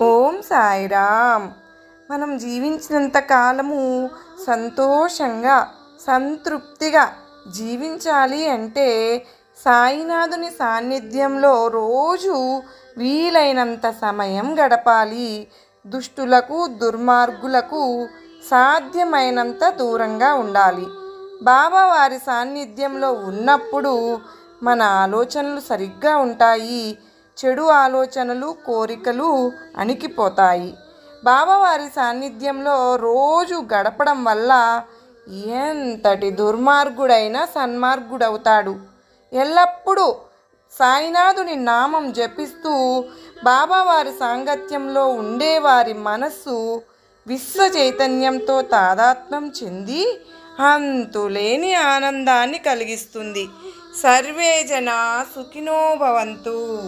ఓం సాయిరామ్. మనం జీవించినంత కాలము సంతోషంగా సంతృప్తిగా జీవించాలి అంటే సాయినాథుని సాన్నిధ్యంలో రోజు వీలైనంత సమయం గడపాలి. దుష్టులకు దుర్మార్గులకు సాధ్యమైనంత దూరంగా ఉండాలి. బాబా వారి సాన్నిధ్యంలో ఉన్నప్పుడు మన ఆలోచనలు సరిగ్గా ఉంటాయి. చెడు ఆలోచనలు కోరికలు అణికిపోతాయి. బాబావారి సాన్నిధ్యంలో రోజు గడపడం వల్ల ఎంతటి దుర్మార్గుడైనా సన్మార్గుడవుతాడు. ఎల్లప్పుడూ సాయినాథుని నామం జపిస్తూ బాబావారి సాంగత్యంలో ఉండేవారి మనస్సు విశ్వ చైతన్యంతో తాదాత్మ్యం చెంది అంతులేని ఆనందాన్ని కలిగిస్తుంది. సర్వే జనా సుఖినో భవంతు.